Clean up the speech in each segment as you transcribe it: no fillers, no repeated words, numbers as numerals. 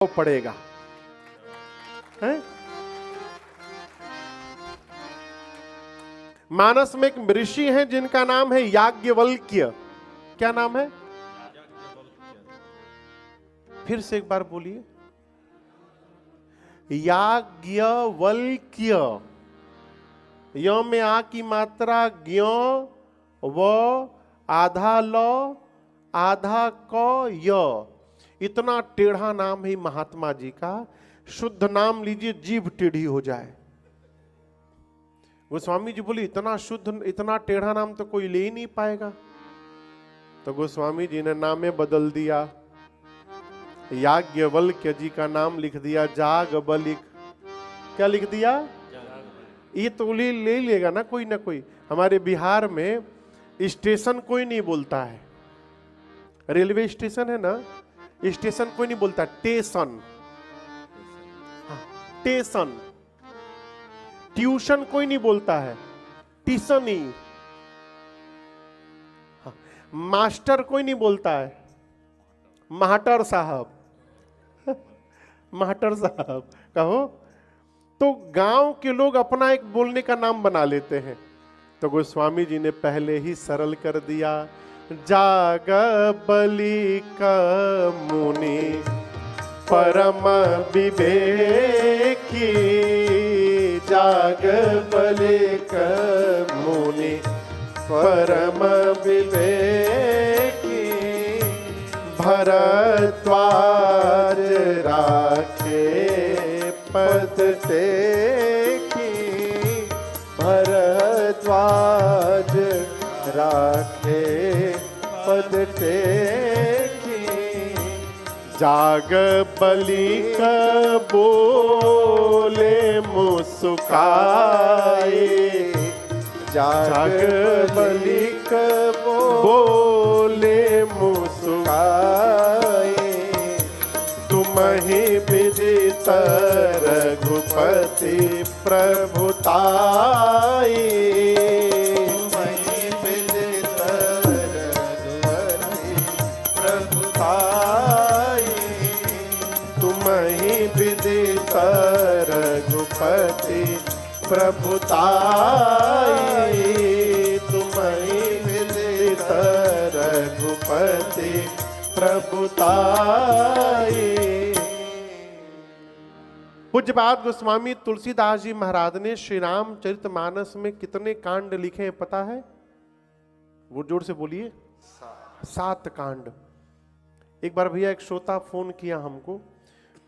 पड़ेगा है? मानस में एक ऋषि हैं जिनका नाम है याज्ञवल्क्य। क्या नाम है? फिर से एक बार बोलिए। याज्ञवल्क्य। य में आ की मात्रा ज्ञ व आधा ल आधा क य। इतना टेढ़ा नाम है महात्मा जी का। शुद्ध नाम लीजिए, जीभ टेढ़ी हो जाए। गोस्वामी जी बोले इतना शुद्ध इतना टेढ़ा नाम तो कोई ले ही नहीं पाएगा। तो गोस्वामी जी ने नामे बदल दिया। याज्ञवल्क्य जी का नाम लिख दिया जागबलिक। क्या लिख दिया? ये तो ले लेगा ना कोई। हमारे बिहार में स्टेशन कोई नहीं बोलता है। रेलवे स्टेशन है ना, स्टेशन कोई नहीं बोलता, टेशन। टेशन। ट्यूशन कोई नहीं बोलता है, ट्यूशनी। मास्टर कोई नहीं बोलता है, मास्टर साहब। मास्टर साहब कहो तो गांव के लोग अपना एक बोलने का नाम बना लेते हैं। तो गोस्वामी जी ने पहले ही सरल कर दिया। जागबलिक मुनि परम विवेकी। जागबलिक मुनि परम विवेकी। भरद्वाज राखे पद टेकी। भरद्वाज राखे पद टेकी। जागबलिक बोले मुस्काए। जागबलिक बोले मुस्काए। तुम ही विदित रघुपति प्रभुताई। रघुपति प्रभुताई। तुम्हीं विदित रघुपति प्रभुताई। पूज्यपाद गोस्वामी तुलसीदास जी महाराज ने श्री रामचरितमानस में कितने कांड लिखे हैं पता है? वो जोर से बोलिए। 7 कांड। एक बार भैया एक श्रोता फोन किया हमको,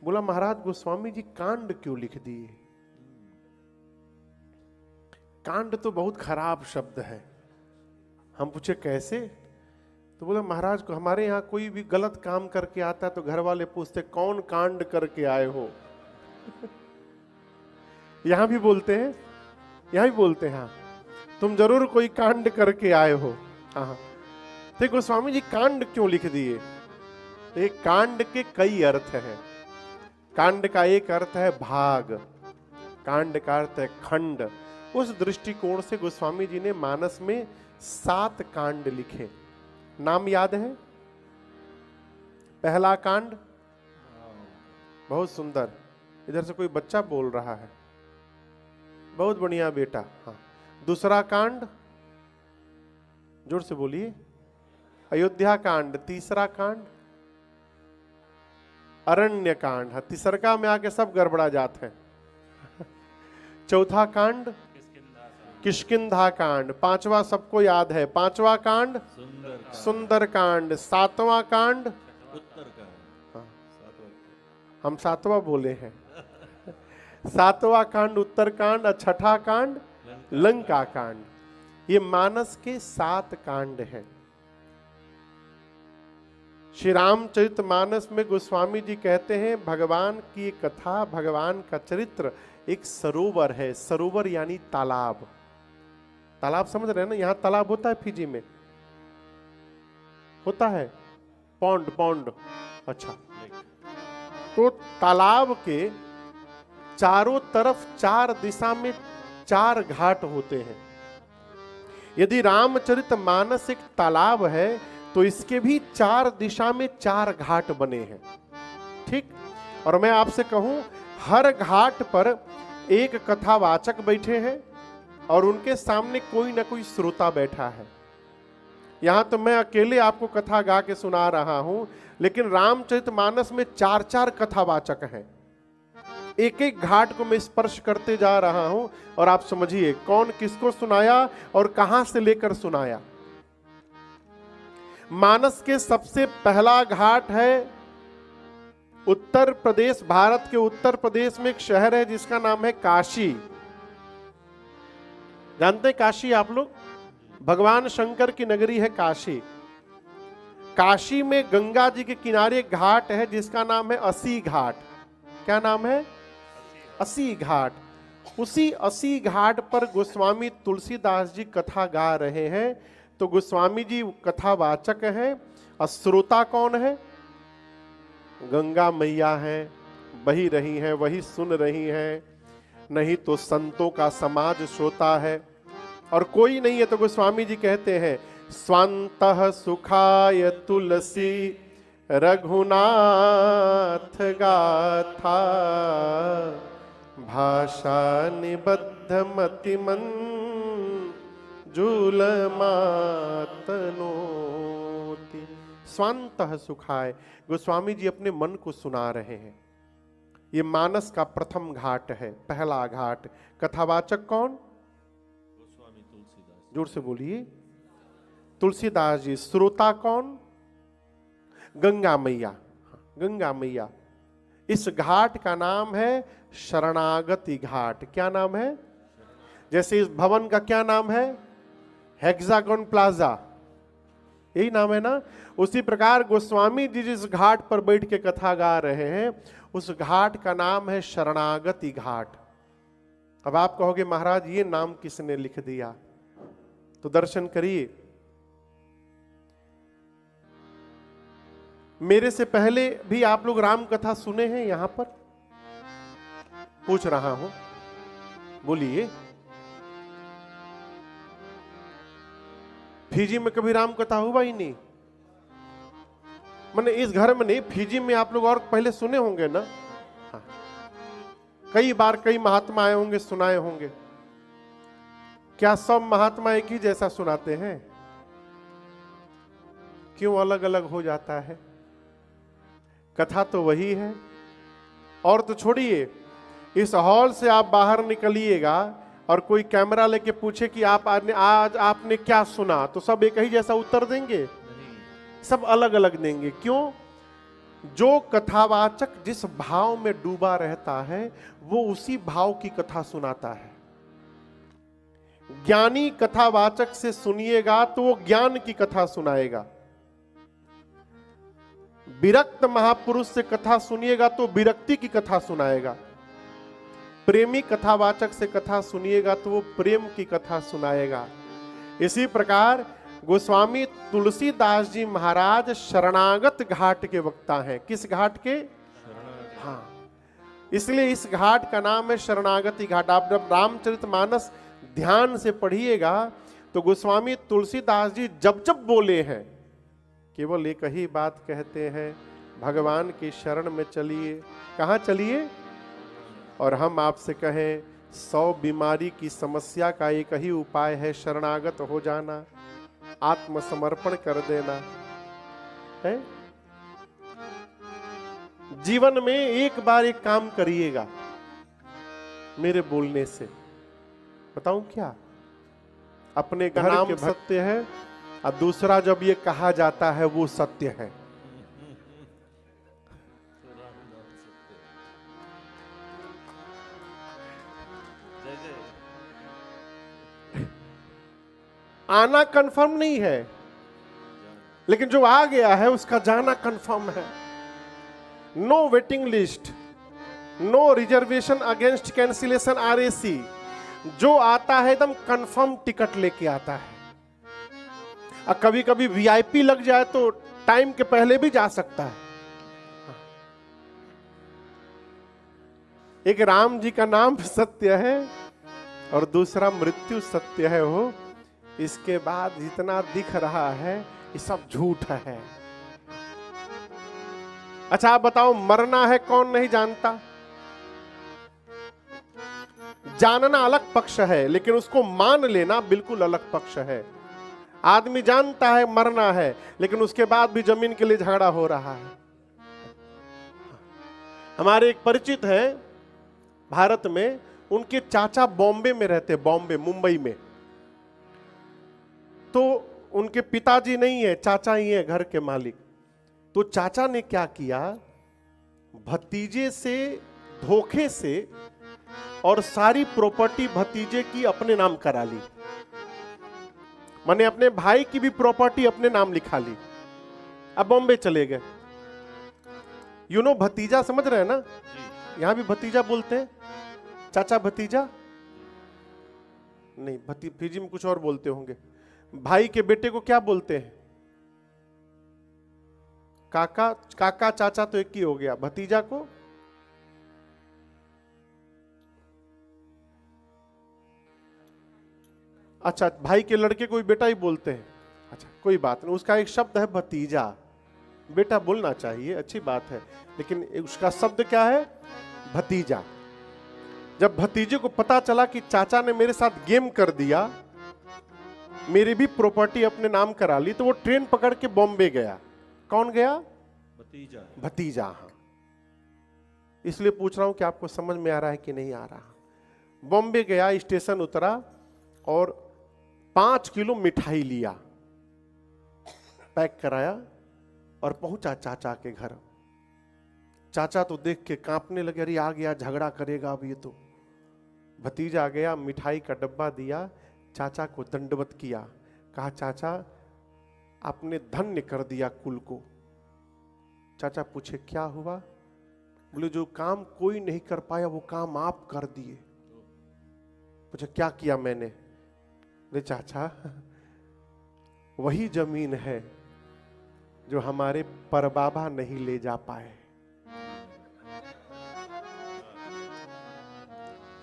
बोला महाराज गोस्वामी जी कांड क्यों लिख दिए? कांड तो बहुत खराब शब्द है। हम पूछे कैसे? तो बोला महाराज को हमारे यहाँ कोई भी गलत काम करके आता है तो घर वाले पूछते कौन कांड करके आए हो। यहां भी बोलते हैं, यहां भी बोलते हैं हाँ तुम जरूर कोई कांड करके आए हो। हाँ तो गोस्वामी जी कांड क्यों लिख दिए? एक कांड के कई अर्थ हैं। कांड का एक अर्थ है भाग, कांड का अर्थ है खंड। उस दृष्टिकोण से गोस्वामी जी ने मानस में 7 कांड लिखे। नाम याद है? पहला कांड बहुत सुंदर। इधर से कोई बच्चा बोल रहा है, बहुत बढ़िया बेटा। हाँ दूसरा कांड जोर से बोलिए। अयोध्या कांड। तीसरा कांड अरण्य कांड। तीसरका में आके सब गड़बड़ा जाते हैं। चौथा कांड किष्किंधा कांड। 5वां सबको याद है, 5वां कांड सुंदर कांड। 7वां कांड उत्तर कांड। हाँ हम 7वां बोले हैं। 7वां कांड उत्तर कांड और 6ठा कांड लंका कांड। ये मानस के 7 कांड हैं। श्री रामचरितमानस में गोस्वामी जी कहते हैं भगवान की कथा, भगवान का चरित्र एक सरोवर है। सरोवर यानी तालाब। तालाब समझ रहे हैं ना? यहां तालाब होता है, फिजी में होता है पौंड। अच्छा तो तालाब के चारों तरफ 4 दिशा में 4 घाट होते हैं। यदि रामचरितमानस एक तालाब है तो इसके भी 4 दिशा में 4 घाट बने हैं। ठीक। और मैं आपसे कहूं, हर घाट पर एक कथावाचक बैठे हैं और उनके सामने कोई ना कोई श्रोता बैठा है। यहां तो मैं अकेले आपको कथा गा के सुना रहा हूं, लेकिन रामचरितमानस में 4-4 कथावाचक हैं। एक एक घाट को मैं स्पर्श करते जा रहा हूं और आप समझिए कौन किसको सुनाया और कहां से लेकर सुनाया। मानस के सबसे पहला घाट है उत्तर प्रदेश, भारत के उत्तर प्रदेश में एक शहर है जिसका नाम है काशी। जानते हैं काशी आप लोग? भगवान शंकर की नगरी है काशी। काशी में गंगा जी के किनारे एक घाट है जिसका नाम है अस्सी घाट। क्या नाम है? अस्सी घाट। उसी अस्सी घाट पर गोस्वामी तुलसीदास जी कथा गा रहे हैं। तो गोस्वामी जी कथावाचक हैं और श्रोता कौन है? गंगा मैया हैं, बही रही हैं, वही सुन रही हैं। नहीं तो संतों का समाज श्रोता है और कोई नहीं है। तो गोस्वामी जी कहते हैं, स्वांतः सुखाय तुलसी रघुनाथ गाथा भाषा निबद्ध मतिमन जुलमातनोति। स्वांतः सुखाय, गोस्वामी जी अपने मन को सुना रहे हैं। ये मानस का प्रथम घाट है, पहला घाट। कथावाचक कौन? गोस्वामी तुलसीदास। जोर से बोलिए, तुलसीदास जी। श्रोता कौन? गंगा मैया। गंगा मैया। इस घाट का नाम है शरणागति घाट। क्या नाम है? जैसे इस भवन का क्या नाम है? हेक्सागन प्लाजा, यही नाम है ना। उसी प्रकार गोस्वामी जी जिस घाट पर बैठ के कथा गा रहे हैं उस घाट का नाम है शरणागति घाट। अब आप कहोगे महाराज ये नाम किसने लिख दिया? तो दर्शन करिए। मेरे से पहले भी आप लोग राम कथा सुने हैं? यहां पर पूछ रहा हूं, बोलिए। फिजी में कभी राम कथा हुआ ही नहीं? मैंने इस घर में नहीं, फिजी में आप लोग और पहले सुने होंगे ना। हाँ। कई बार कई महात्मा आए होंगे, सुनाए होंगे। क्या सब महात्मा एक ही जैसा सुनाते हैं? क्यों अलग अलग हो जाता है? कथा तो वही है। और तो छोड़िए, इस हॉल से आप बाहर निकलिएगा और कोई कैमरा लेके पूछे कि आज आपने क्या सुना, तो सब एक ही जैसा उत्तर देंगे? सब अलग अलग देंगे। क्यों? जो कथावाचक जिस भाव में डूबा रहता है वो उसी भाव की कथा सुनाता है। ज्ञानी कथावाचक से सुनिएगा तो वो ज्ञान की कथा सुनाएगा। विरक्त महापुरुष से कथा सुनिएगा तो विरक्ति की कथा सुनाएगा। प्रेमी कथावाचक से कथा सुनिएगा तो वो प्रेम की कथा सुनाएगा। इसी प्रकार गोस्वामी तुलसीदास जी महाराज शरणागत घाट के वक्ता हैं। किस घाट के? हाँ, इसलिए इस घाट का नाम है शरणागति घाट। आप जब रामचरितमानस ध्यान से पढ़िएगा तो गोस्वामी तुलसीदास जी जब जब बोले हैं केवल एक ही बात कहते हैं, भगवान की शरण में चलिए। कहाँ चलिए? और हम आपसे कहें 100 बीमारी की समस्या का एक ही उपाय है, शरणागत हो जाना, आत्मसमर्पण कर देना है। जीवन में एक बार एक काम करिएगा मेरे बोलने से। बताऊं क्या? अपने घर के सत्य है और दूसरा जब ये कहा जाता है वो सत्य है। आना कंफर्म नहीं है, लेकिन जो आ गया है उसका जाना कंफर्म है। No waiting list, no reservation against cancellation RAC। जो आता है एकदम कंफर्म टिकट लेके आता है। और कभी कभी VIP लग जाए तो टाइम के पहले भी जा सकता है। एक राम जी का नाम सत्य है और दूसरा मृत्यु सत्य है। हो इसके बाद जितना दिख रहा है ये सब झूठ है। अच्छा आप बताओ, मरना है कौन नहीं जानता? जानना अलग पक्ष है, लेकिन उसको मान लेना बिल्कुल अलग पक्ष है। आदमी जानता है मरना है, लेकिन उसके बाद भी जमीन के लिए झगड़ा हो रहा है। हमारे एक परिचित हैं भारत में, उनके चाचा बॉम्बे में रहते, बॉम्बे मुंबई में। तो उनके पिताजी नहीं है, चाचा ही है घर के मालिक। तो चाचा ने क्या किया, भतीजे से धोखे से और सारी प्रॉपर्टी भतीजे की अपने नाम करा ली। माने अपने भाई की भी प्रॉपर्टी अपने नाम लिखा ली। अब बॉम्बे चले गए। भतीजा समझ रहे हैं ना? यहां भी भतीजा बोलते हैं, चाचा भतीजा नहीं, भतीजी में कुछ और बोलते होंगे। भाई के बेटे को क्या बोलते हैं? काका। काका चाचा तो एक ही हो गया, भतीजा को अच्छा, भाई के लड़के को भी बेटा ही बोलते हैं। अच्छा कोई बात नहीं, उसका एक शब्द है भतीजा। बेटा बोलना चाहिए, अच्छी बात है, लेकिन उसका शब्द क्या है? भतीजा। जब भतीजे को पता चला कि चाचा ने मेरे साथ गेम कर दिया, मेरी भी प्रॉपर्टी अपने नाम करा ली, तो वो ट्रेन पकड़ के बॉम्बे गया। कौन गया? भतीजा। भतीजा, हाँ। इसलिए पूछ रहा हूं कि आपको समझ में आ रहा है कि नहीं आ रहा। बॉम्बे गया, स्टेशन उतरा और 5 किलो मिठाई लिया, पैक कराया और पहुंचा चाचा के घर। चाचा तो देख के कांपने लगे, अरे आ गया, झगड़ा करेगा अब ये तो। भतीजा गया, मिठाई का डब्बा दिया, चाचा को दंडवत किया, कहा चाचा आपने धन्य कर दिया कुल को। चाचा पूछे क्या हुआ? बोले जो काम कोई नहीं कर पाया वो काम आप कर दिए। पूछे क्या किया मैंने? बोले चाचा वही जमीन है जो हमारे परबाबा नहीं ले जा पाए,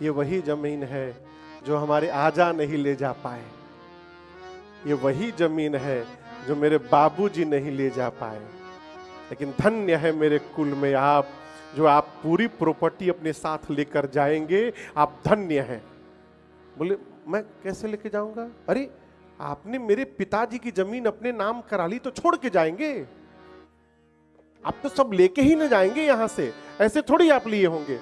ये वही जमीन है जो हमारे आजा नहीं ले जा पाए, ये वही जमीन है जो मेरे बाबूजी नहीं ले जा पाए, लेकिन धन्य है मेरे कुल में आप, जो आप पूरी प्रॉपर्टी अपने साथ लेकर जाएंगे, आप धन्य हैं। बोले मैं कैसे लेके जाऊंगा? अरे आपने मेरे पिताजी की जमीन अपने नाम करा ली तो छोड़ के जाएंगे? आप तो सब लेके ही न जाएंगे यहां से, ऐसे थोड़ी आप लिए होंगे।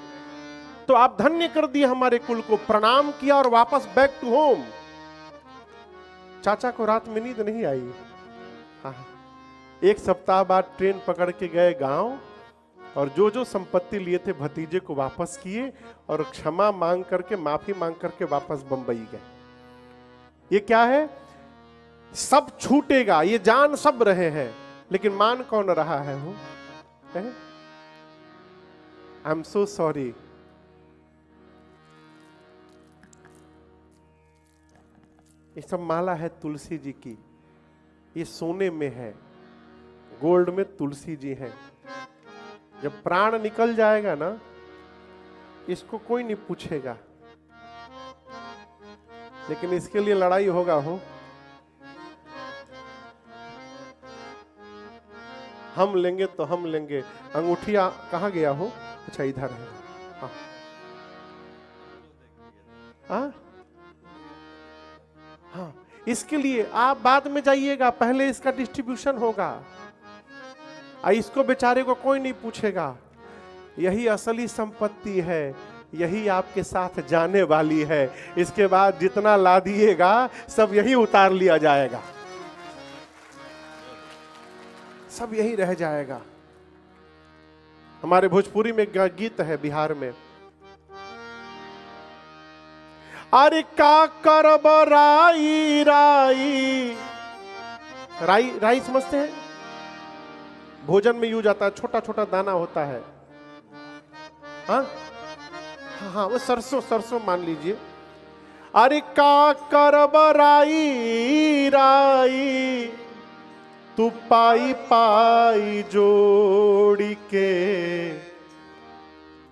तो आप धन्य कर दिए हमारे कुल को, प्रणाम किया और वापस बैक टू होम। चाचा को रात में नींद नहीं आई। हाँ, 1 सप्ताह बाद ट्रेन पकड़ के गए गांव और जो जो संपत्ति लिए थे भतीजे को वापस किए और क्षमा मांग करके, माफी मांग करके वापस बंबई गए। ये क्या है? सब छूटेगा, ये जान सब रहे हैं, लेकिन मान कौन रहा है? वो आई एम सो सॉरी। ये सब माला है तुलसी जी की, ये सोने में है, गोल्ड में तुलसी जी हैं। जब प्राण निकल जाएगा ना, इसको कोई नहीं पूछेगा, लेकिन इसके लिए लड़ाई होगा। हो हम लेंगे तो हम लेंगे। अंगूठिया कहाँ गया हो? अच्छा इधर है। हाँ हाँ हाँ, इसके लिए आप बाद में जाइएगा, पहले इसका डिस्ट्रीब्यूशन होगा। इसको बेचारे को कोई नहीं पूछेगा। यही असली संपत्ति है, यही आपके साथ जाने वाली है। इसके बाद जितना ला दिएगा सब यही उतार लिया जाएगा, सब यही रह जाएगा। हमारे भोजपुरी में गीत है बिहार में, अरे का करब राई राई। राई, राई समझते हैं? भोजन में यूज आता है, छोटा छोटा दाना होता है। हाँ हाँ, वो सरसों, सरसों मान लीजिए। अरे का करब राई राई, तू पाई पाई जोड़ी के,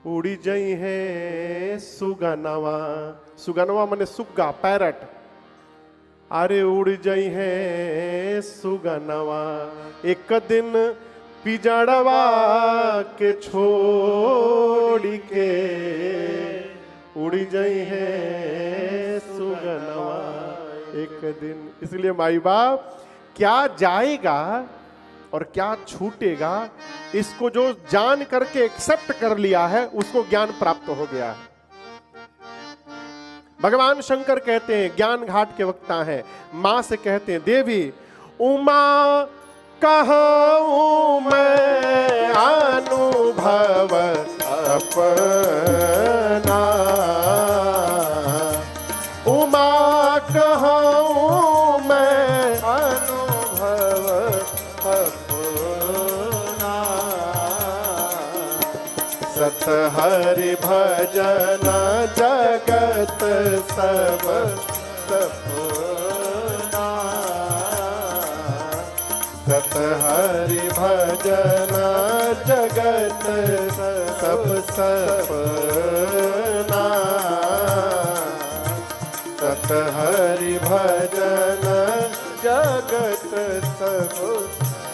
उड़ी जई है सुगनवा। सुगनवा माने सुग्गा, पैरट। अरे उड़ जई है सुगनवा, एक दिन पिजड़वा के छोड़ के उड़ जाई है सुगनवा एक दिन। इसलिए माई बाप क्या जाएगा और क्या छूटेगा, इसको जो जान करके एक्सेप्ट कर लिया है उसको ज्ञान प्राप्त हो गया है। भगवान शंकर कहते हैं, ज्ञान घाट के वक्ता है, मां से कहते हैं, देवी उमा कहूं मैं अनुभव अपना, उमा कहूं मैं अनुभव अपना, सत हरि भजन जगत सब सपना, सत हरि भजन जगत सब सपना, सत हरि भजन जगत सब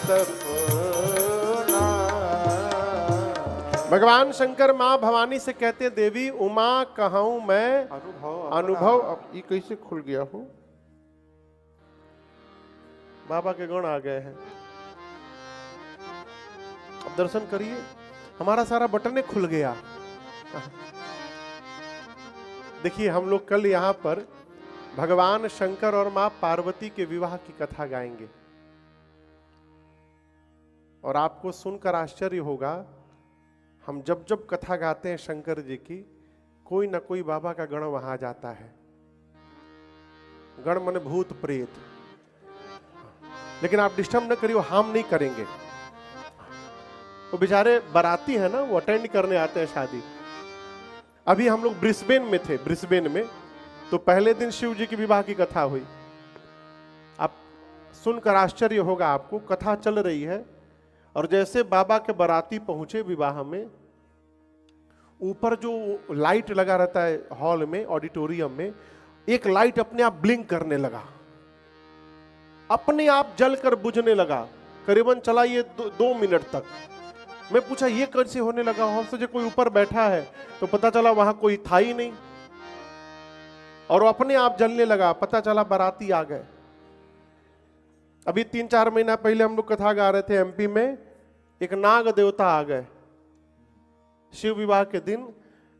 सपना। भगवान शंकर मां भवानी से कहते, देवी उमा कहूं मैं अनुभव। अब ये कैसे खुल गया हो? बाबा के गुण आ गए हैं। अब दर्शन करिए, हमारा सारा बटन खुल गया। देखिए, हम लोग कल यहां पर भगवान शंकर और मां पार्वती के विवाह की कथा गाएंगे और आपको सुनकर आश्चर्य होगा, हम जब जब कथा गाते हैं शंकर जी की, कोई ना कोई बाबा का गण वहां जाता है। गण मन भूत प्रेत। लेकिन आप डिस्टर्ब न करिए, हम नहीं करेंगे। वो बेचारे बाराती है ना, वो अटेंड करने आते हैं शादी। अभी हम लोग ब्रिस्बेन में थे, ब्रिस्बेन में तो पहले दिन शिव जी की विवाह की कथा हुई। आप सुनकर आश्चर्य होगा आपको, कथा चल रही है और जैसे बाबा के बाराती पहुंचे विवाह में, ऊपर जो लाइट लगा रहता है हॉल में, ऑडिटोरियम में, एक लाइट अपने आप ब्लिंक करने लगा, अपने आप जलकर बुझने लगा। करीबन चला ये 2 मिनट तक। मैं पूछा ये कैसे होने लगा? हम सोचे कोई ऊपर बैठा है, तो पता चला वहां कोई था ही नहीं और वो अपने आप जलने लगा। पता चला बाराती आ गए। अभी 3-4 महीना पहले हम लोग कथा गा रहे थे एमपी में, एक नाग देवता आ गए शिव विवाह के दिन।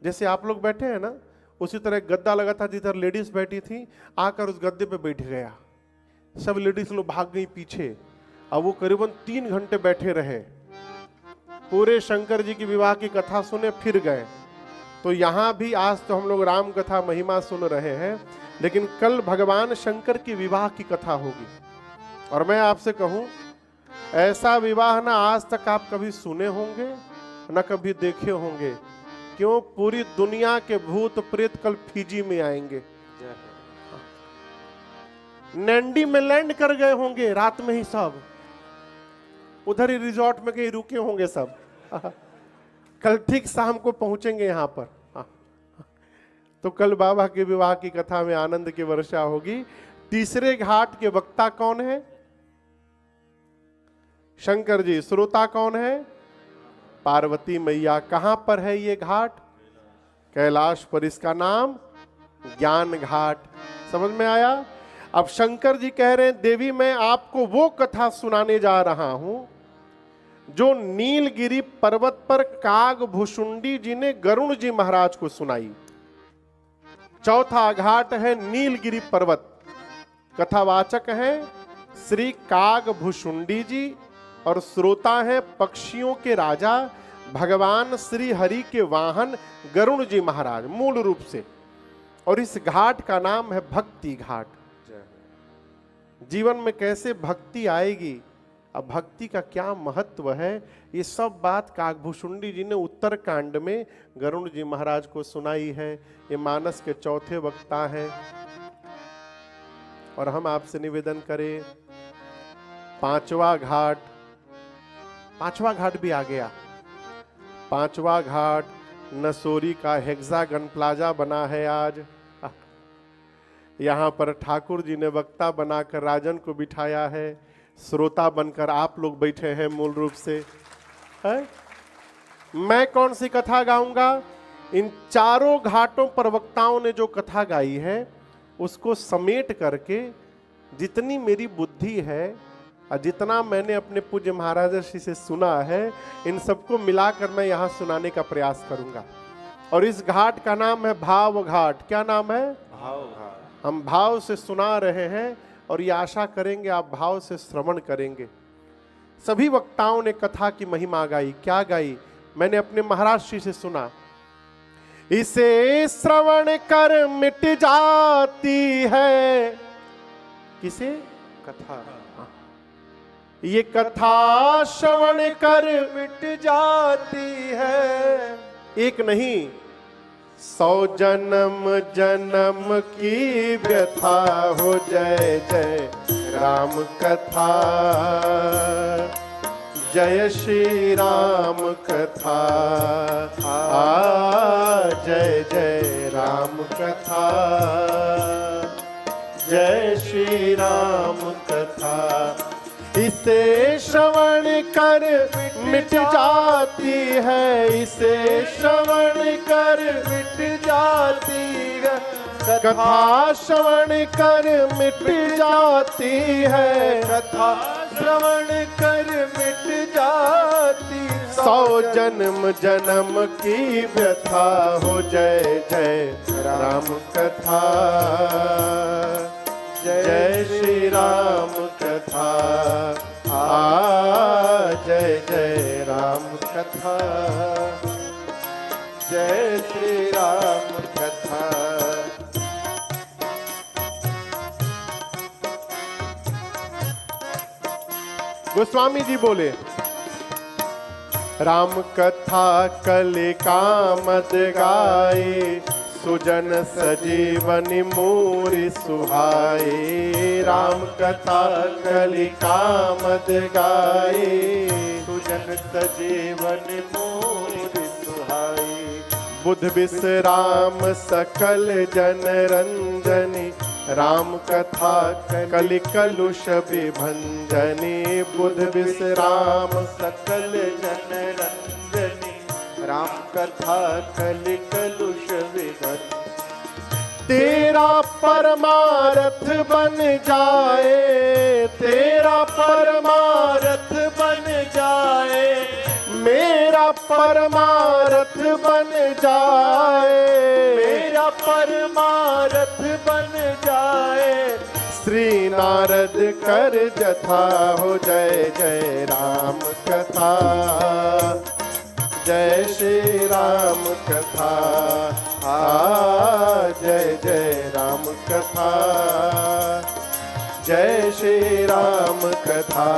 जैसे आप लोग बैठे हैं ना, उसी तरह एक गद्दा लगा था जिधर लेडीज बैठी थी, आकर उस गद्दे पे बैठ गया। सब लेडीज लोग भाग गई पीछे। अब वो करीबन 3 घंटे बैठे रहे, पूरे शंकर जी की विवाह की कथा सुने, फिर गए। तो यहां भी आज तो हम लोग राम कथा महिमा सुन रहे हैं, लेकिन कल भगवान शंकर की विवाह की कथा होगी। और मैं आपसे कहूं, ऐसा विवाह ना आज तक आप कभी सुने होंगे न कभी देखे होंगे। क्यों? पूरी दुनिया के भूत प्रेत कल फिजी में आएंगे। नैंडी में लैंड कर गए होंगे रात में ही, सब उधर ही रिजॉर्ट में कहीं रुके होंगे सब। कल ठीक शाम को पहुंचेंगे यहां पर। तो कल बाबा के विवाह की कथा में आनंद की वर्षा होगी। तीसरे घाट के वक्ता कौन है? शंकर जी। श्रोता कौन है? पार्वती मैया। कहां पर है ये घाट? कैलाश पर। इसका नाम ज्ञान घाट। समझ में आया? अब शंकर जी कह रहे हैं, देवी मैं आपको वो कथा सुनाने जा रहा हूं जो नीलगिरी पर्वत पर काग भुषुंडी जी ने गरुण जी महाराज को सुनाई। चौथा घाट है नीलगिरी पर्वत। कथावाचक हैं श्री काग भुषुंडी जी और श्रोता हैं पक्षियों के राजा भगवान श्री हरि के वाहन गरुण जी महाराज मूल रूप से। और इस घाट का नाम है भक्ति घाट। जीवन में कैसे भक्ति आएगी, अब भक्ति का क्या महत्व है, ये सब बात कागभूषुंडी जी ने उत्तर कांड में गरुण जी महाराज को सुनाई है। ये मानस के चौथे वक्ता हैं। और हम आपसे निवेदन करें, पांचवा घाट भी आ गया। पांचवा घाट नसोरी का हेक्सागन प्लाजा बना है आज। यहाँ पर ठाकुर जी ने वक्ता बनाकर राजन को बिठाया है। श्रोता बनकर आप लोग बैठे हैं मूल रूप से है? मैं कौन सी कथा गाऊंगा? इन चारों घाटों पर वक्ताओं ने जो कथा गाई है उसको समेट करके जितनी मेरी बुद्धि है और जितना मैंने अपने पूज्य महाराज ऋषि से सुना है, इन सबको मिलाकर मैं यहाँ सुनाने का प्रयास करूंगा। और इस घाट का नाम है भाव घाट। क्या नाम है? भाव घाट। हम भाव से सुना रहे हैं और ये आशा करेंगे आप भाव से श्रवण करेंगे। सभी वक्ताओं ने कथा की महिमा गाई। क्या गाई? मैंने अपने महाराज श्री से सुना, इसे श्रवण कर मिट जाती है। किसे? कथा। ये कथा श्रवण कर मिट जाती है। एक नहीं, 100 जन्म जन्म की व्यथा हो। जय जय राम कथा, जय श्री राम कथा। जय जय राम कथा, जय श्री राम कथा। इसे श्रवण कर मिट जाती है, इसे श्रवण कर मिट जाती है। कथा श्रवण कर मिट जाती है, कथा श्रवण कर मिट जाती। 100 जन्म जन्म की व्यथा हो। जय जय राम कथा, जय श्री राम कथा। जय जय राम कथा, जय श्री राम कथा। गोस्वामी जी बोले, राम कथा कलिका मद गाए, सुजन सजीवन मूरि सुहाए। राम कथा कलिका मद गाए, सुजन सजीवन मूरि सुहाए। बुध विश्राम सकल जन रंजनी, राम कथा कलि कलुष विभंजनी। बुध विश्राम सकल जन रंजनी, राम कथा कलि कलुष विभंजनी। तेरा परमारथ बन जाए, तेरा परमारथ बन जाए, मेरा परमारथ बन जाए, मेरा परमारथ बन जाए। श्री नारद कर जथा हो। जय जय राम कथा, जय श्री राम कथा। जय जय राम कथा, जय श्री राम कथा।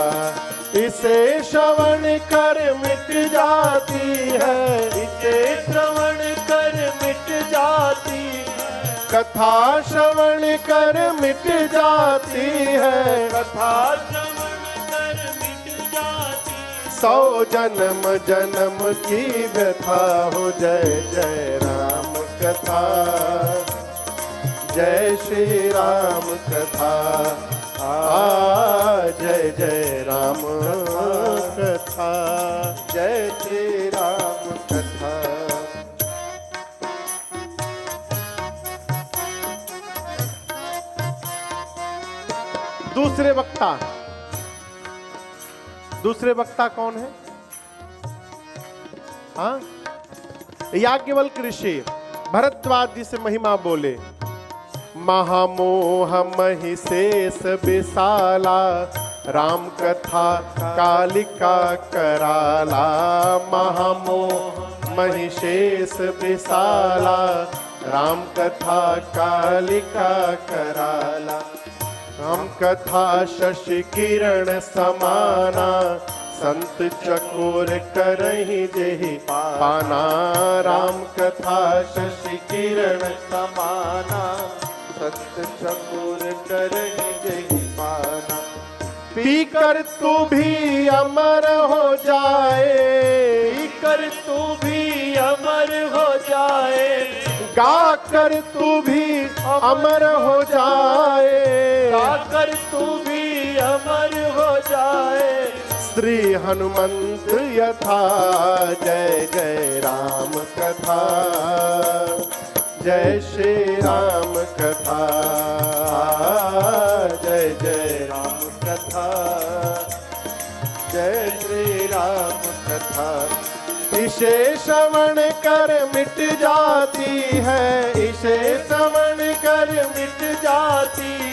इसे श्रवण कर मिट जाती है, इसे श्रवण कर मिट जाती है। कथा श्रवण कर मिट जाती है। कथा श्रवण कर मिट जाती है। 100 जन्म जन्म की व्यथा हो। जय जय राम कथा, जय श्री राम कथा। जय जय राम कथा, जय श्री राम कथा। दूसरे वक्ता कौन है? हाँ, याज्ञवल्क्य ऋषि भरद्वाज जी से महिमा बोले। महामोह महिषेष विशाला, राम कथा कालिका कराला। महामोह महिषेष विशाला, राम कथा कालिका कराला। राम कथा शशि किरण समाना, संत चकोर करहि जेहि पाना। राम कथा शशि किरण समाना, संत चकोर करहि जेहि पाना। पीकर तू भी अमर हो जाए, पीकर तू भी अमर हो जाए। गाकर तू भी अमर हो जाए, गाकर तू भी अमर हो जाए। श्री हनुमंत यथा जय जय राम कथा, जय श्री राम कथा, जय जय राम कथा, जय श्री राम कथा। इसे श्रवण कर मिट जाती है, इसे श्रवण कर मिट जाती है,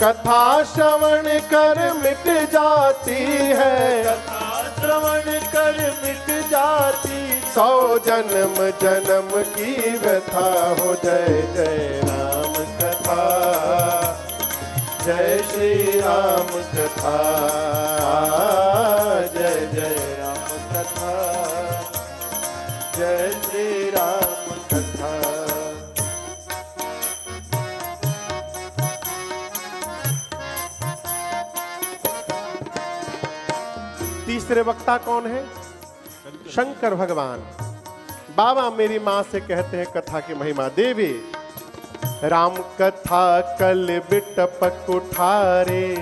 कथा श्रवण कर मिट जाती है, कथा श्रवण कर मिट जाती। 100 जन्म जन्म की व्यथा हो। जय जय राम कथा, जय श्री राम कथा, जय जय राम कथा, जय श्री राम कथा। तीसरे वक्ता कौन है? शंकर भगवान। बाबा मेरी माँ से कहते हैं कथा की महिमा देवी। राम कथा कल बिटपक उठारे,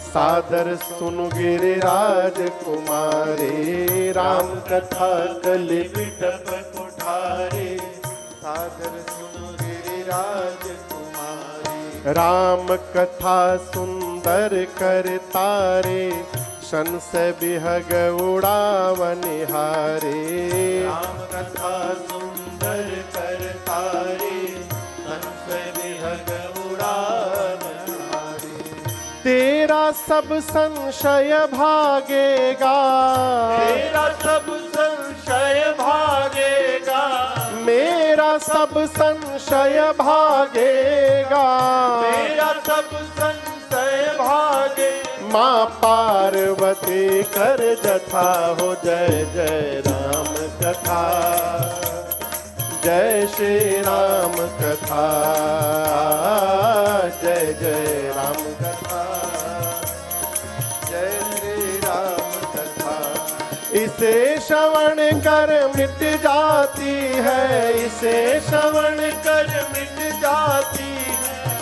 सादर सुन गिरिराज कुमारे। राम कथा कल बिटपक उठारे, सादर सुन गिरिराज कुमारे। राम कथा सुंदर कर तारे, संशय बिहग उड़ावनिहारे। राम कथा सुंदर कर तारे, संशय विहग उड़ावनिहारे। तेरा सब संशय भागेगा, तेरा सब संशय भागेगा, मेरा सब संशय भागेगा। मेरा सब संशय भागे। माँ पार्वती कर जथा हो। जय जय राम कथा, जय श्री राम कथा, जय जय राम कथा, जय श्री राम कथा। इसे श्रवण कर मिट जाती है, इसे श्रवण कर मिट जाती है,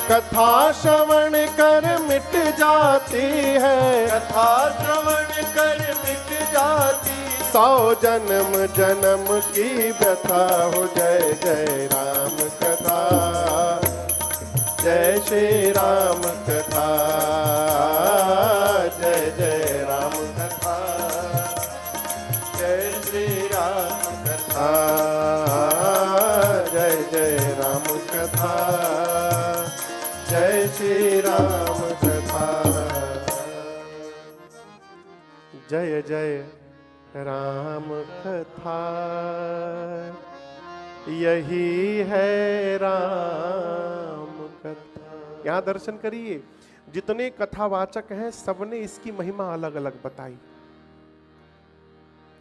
कथा श्रवण कर मिट जाती है, कथा श्रवण कर मिट जाती। 100 जन्म जन्म की व्यथा हो। जय जय राम कथा, जय श्री राम कथा, जय जय राम कथा, जय श्री राम कथा, जय जय राम कथा, जय श्री राम कथा। जय जय राम कथा, यही है राम कथा। यहाँ दर्शन करिए, जितने कथावाचक हैं सबने इसकी महिमा अलग अलग बताई।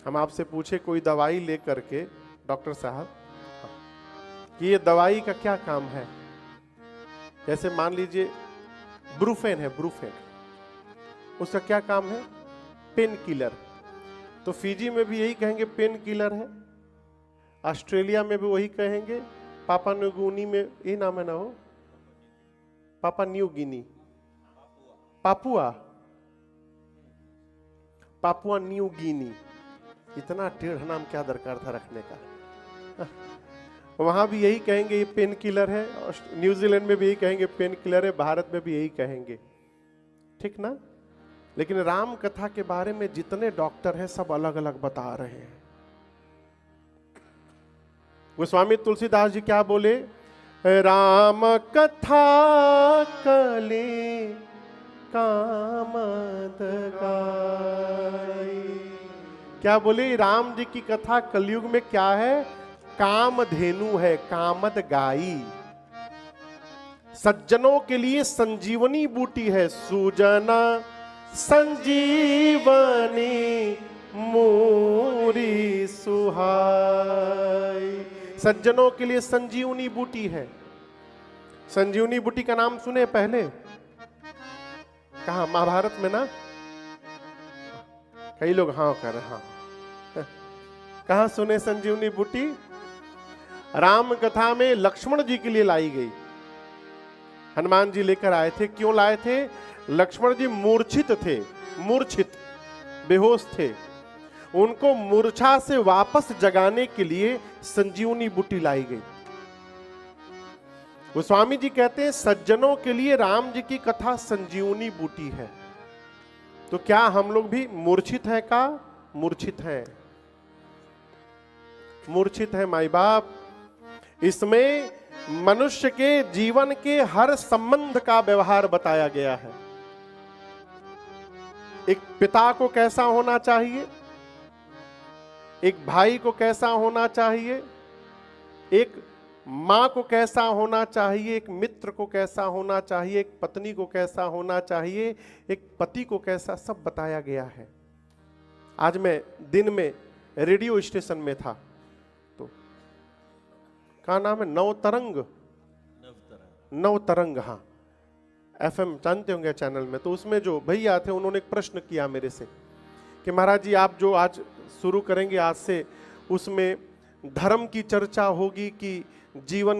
हम आपसे पूछे कोई दवाई लेकर के डॉक्टर साहब कि ये दवाई का क्या काम है, जैसे मान लीजिए ब्रूफेन है, ब्रूफेन उसका क्या काम है? Pain killer. तो फिजी में भी यही कहेंगे पेन किलर है, ऑस्ट्रेलिया में भी वही कहेंगे, पापा न्यू गिनी में ये नाम है ना हो, पापा New Guinea, Papua, Papua New Guinea. इतना टेढ़ा नाम क्या दरकार था रखने का। वहां भी यही कहेंगे ये पेन किलर है, और न्यूजीलैंड में भी यही कहेंगे पेन किलर है, भारत में भी यही कहेंगे, ठीक ना। लेकिन राम कथा के बारे में जितने डॉक्टर हैं सब अलग अलग बता रहे हैं। गोस्वामी तुलसीदास जी क्या बोले? राम कथा कले कामद गाई। क्या बोले? राम जी की कथा कलयुग में क्या है? कामधेनु है, कामद गाई। सज्जनों के लिए संजीवनी बूटी है, सुजना संजीवनी मूरी सुहाई। सज्जनों के लिए संजीवनी बूटी है। संजीवनी बूटी का नाम सुने पहले? कहा? महाभारत में ना, कई लोग हाँ कर हाँ। कहा सुने संजीवनी बूटी? राम कथा में लक्ष्मण जी के लिए लाई गई। हनुमान जी लेकर आए थे। क्यों लाए थे? लक्ष्मण जी मूर्छित थे, मूर्छित, बेहोश थे। उनको मूर्छा से वापस जगाने के लिए संजीवनी बूटी लाई गई। गोस्वामी जी कहते हैं सज्जनों के लिए राम जी की कथा संजीवनी बूटी है। तो क्या हम लोग भी मूर्छित हैं का? मूर्छित हैं, मूर्छित है माई बाप। इसमें मनुष्य के जीवन के हर संबंध का व्यवहार बताया गया है। एक पिता को कैसा होना चाहिए, एक भाई को कैसा होना चाहिए, एक मां को कैसा होना चाहिए, एक मित्र को कैसा होना चाहिए, एक पत्नी को कैसा होना चाहिए, एक पति को कैसा, सब बताया गया है। आज मैं दिन में रेडियो स्टेशन में था, तो क्या नाम है, नवतरंग, नवतरंग, हाँ, FM जानते होंगे चैनल में। तो उसमें जो भैया थे उन्होंने एक प्रश्न किया मेरे से कि महाराज जी आप जो आज शुरू करेंगे आज से, उसमें धर्म की चर्चा होगी कि जीवन